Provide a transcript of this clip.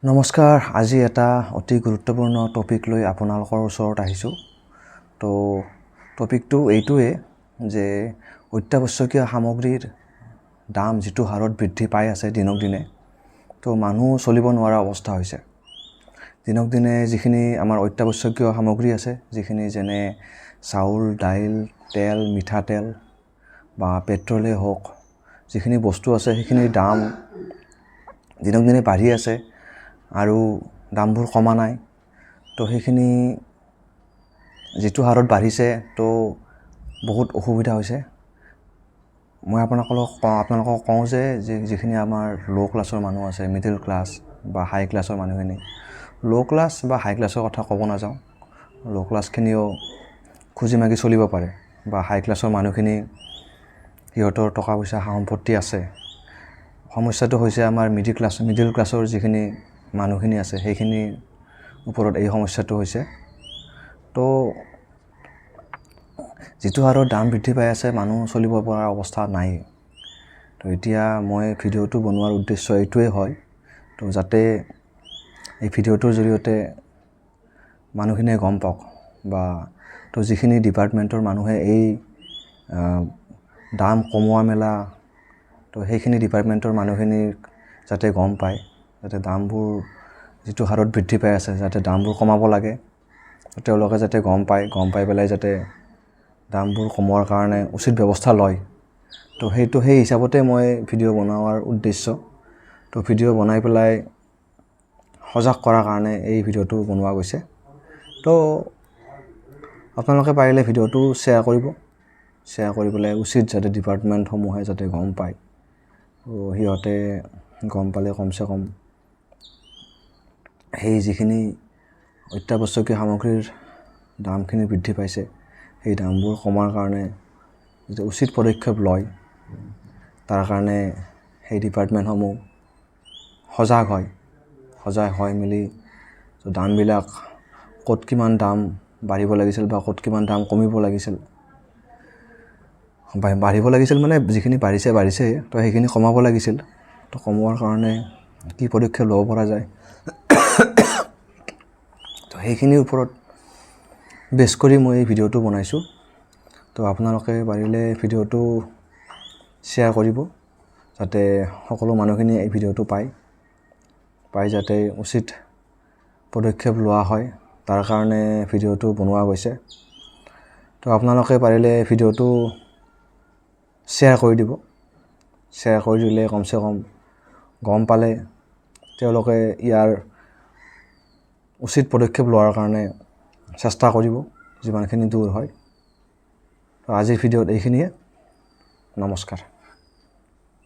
নমস্কাৰ আজি এটা অতি গুৰুত্বপূৰ্ণ টপিক লৈ আপোনালোকৰ ওচৰত আহিছোঁ তো টপিকটো এইটোৱে যে অত্যাৱশ্যকীয় সামগ্ৰীৰ দাম যেটো হাৰত বৃদ্ধি পাই আছে দিনক দিনে তো মানুহ চলিব নোৱাৰা অৱস্থা হৈছে দিনক দিনে যিখিনি আমাৰ অত্যাৱশ্যকীয় সামগ্ৰী আছে যিখিনি যেনে চাউল দাইল তেল মিঠাতেল বা পেট্ৰলে হওক যিখিনি বস্তু আছে সেইখিনিৰ দাম দিনক দিনে বাঢ়ি আছে আৰু দামবোৰ কমা নাই তো সেইখিনি যেটো হাৰত বাঢ়িছে তো বহুত অসুবিধা হৈছে মই আপোনালোকক কওঁ যে যিখিনি আমাৰ ল' ক্লাছৰ মানুহ আছে মিডল ক্লাছ বা হাই ক্লাছৰ মানুহখিনি ল' ক্লাছ বা হাই ক্লাছৰ কথা ক'ব নাযাওঁ ল' ক্লাছখিনিও খুজি মাগি চলিব পাৰে বা হাই ক্লাছৰ মানুহখিনি সিহঁতৰ টকা পইচা সম্পত্তি আছে সমস্যাটো হৈছে আমাৰ মিডল ক্লাছৰ যিখিনি মানুহখিনি আছে সেইখিনি ওপৰত এই সমস্যাটো হৈছে তো যেটো হাৰত দাম বৃদ্ধি পাই আছে মানুহ চলিব পৰা অৱস্থা নাই তো এতিয়া মই ভিডিঅ'টো বনোৱাৰ উদ্দেশ্য এইটোৱে হয় তো যাতে এই ভিডিঅ'টোৰ জৰিয়তে মানুহখিনিয়ে গম পাওক বা তো যিখিনি ডিপাৰ্টমেণ্টৰ মানুহে এই দাম কমোৱা মেলা তো সেইখিনি ডিপাৰ্টমেণ্টৰ মানুহখিনি যাতে গম পায় যাতে দামবোৰ যেটো হাৰত বৃদ্ধি পাই আছে যাতে দামবোৰ কমাব লাগে তেওঁলোকে যাতে গম পাই পেলাই যাতে দামবোৰ কমোৱাৰ কাৰণে উচিত ব্যৱস্থা লয় তো সেই হিচাপতে মই ভিডিঅ' বনোৱাৰ উদ্দেশ্য তো ভিডিঅ' বনাই পেলাই সজাগ কৰাৰ কাৰণে এই ভিডিঅ'টো বনোৱা গৈছে তো আপোনালোকে পাৰিলে ভিডিঅ'টো শ্বেয়াৰ কৰি পেলাই উচিত যাতে ডিপাৰ্টমেণ্টসমূহে যাতে গম পায় তো সিহঁতে গম পালে কমচে কম সেই যিখিনি অত্যাৱশ্যকীয় সামগ্ৰীৰ দামখিনি বৃদ্ধি পাইছে সেই দামবোৰ কমাৰ কাৰণে যে উচিত পদক্ষেপ লয় তাৰ কাৰণে সেই ডিপাৰ্টমেণ্টসমূহ সজাগ হয় মেলি দামবিলাক ক'ত কিমান দাম বাঢ়িব লাগিছিল বা ক'ত কিমান দাম কমিব লাগিছিল মানে যিখিনি বাঢ়িছে তো সেইখিনি কমাব লাগিছিল তো কমোৱাৰ কাৰণে কি পদক্ষেপ ল'ব পৰা যায় তো সেইখিনিৰ ওপৰত বেছ কৰি মই এই ভিডিঅ'টো বনাইছোঁ তো আপোনালোকে পাৰিলে ভিডিঅ'টো শ্বেয়াৰ কৰিব যাতে সকলো মানুহখিনি এই ভিডিঅ'টো পাই যাতে উচিত পদক্ষেপ লোৱা হয় তাৰ কাৰণে ভিডিঅ'টো বনোৱা গৈছে তো আপোনালোকে পাৰিলে ভিডিঅ'টো শ্বেয়াৰ কৰি দিলে কমচে কম গম পালে তেওঁলোকে ইয়াৰ উচিত পদক্ষেপ লোৱাৰ কাৰণে চেষ্টা কৰিব যিমানখিনি দূৰ হয় তো আজিৰ ভিডিঅ'ত এইখিনিয়ে নমস্কাৰ